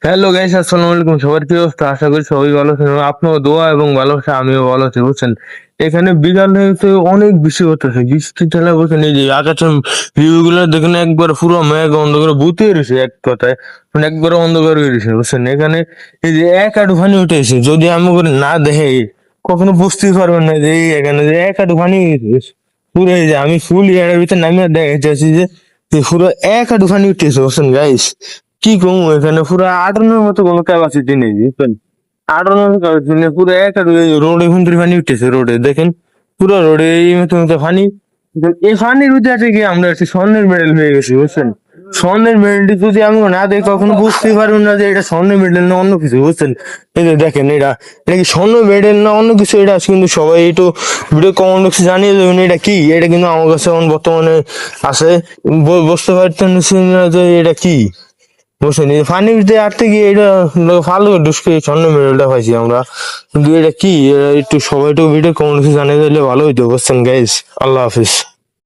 Hello guys, আসসালামু আলাইকুম। সবার কি অবস্থা? আশা করি সবাই ভালো আছেন এবং আপনার দোয়া এবং ভালোবাসা আমিও ভালো আছি, বুঝছেন। এখানে বিকাল হইতে অনেক বৃষ্টি হতেছে, বৃষ্টি ঠেলা বলছেন। এই যে আকাশের ভিউ গুলো দেখেন, একবার পুরো মেঘ অন্ধকার ভূতে রয়েছে, এক কথায় মানে একবার অন্ধকার হয়ে রয়েছে, বুঝছেন। এখানে এই যে এক আধটু পানি উঠেছে, যদি আমি করে না দেখে কখনো বুঝতেই পারবেন না যে এই এখানে যে এক আধটু পানি উঠেছে। পুরো এই যে আমি ফুল ইয়ারের ভিতরে নামিয়ে দেখেছি যে যে পুরো এক আধটু পানি উঠেছে, বুঝছেন গাইস। কি কমু, এখানে পুরো আটানোর মতো কোনো ক্যাপাসিটি নেই, বুঝছেন। আটানোর ক্যাপাসিটি নেই, পুরো এক রোডে হুন্দ্রি পানি উঠতেছে, রোডে দেখেন পুরো রোডে এই মতো মতো পানি। এই পানির উঠে গিয়ে আমরা একটি স্বর্ণের মেডেল হয়ে গেছি, বুঝছেন। স্বর্ণের মেডেলটি যদি আমি না দেখি কখনো বুঝতেই পারবেন না যে এটা স্বর্ণের মেডেল না অন্য কিছু, বুঝছেন। এই যে দেখেন, এটা কি স্বর্ণ মেডেল না অন্য কিছু, এটা কিন্তু সবাই একটু ভিডিও কমেন্ট বক্সে জানিয়ে দেবেন এটা কি। এটা কিন্তু আমার কাছে এখন বর্তমানে আছে, বুঝতে পারতেন না যে এটা কি, বুঝছেন। এই ফানি যে আটতে গিয়ে এটা ভালো দুষ্কৃতি স্বর্ণ মেডেলটা পাইছি আমরা, কিন্তু এটা কি, এটা একটু সবাই একটু ভিডিও কমেন্ট জানিয়ে দিলে ভালো হইতো, বুঝছেন গাইস। আল্লাহ হাফিজ।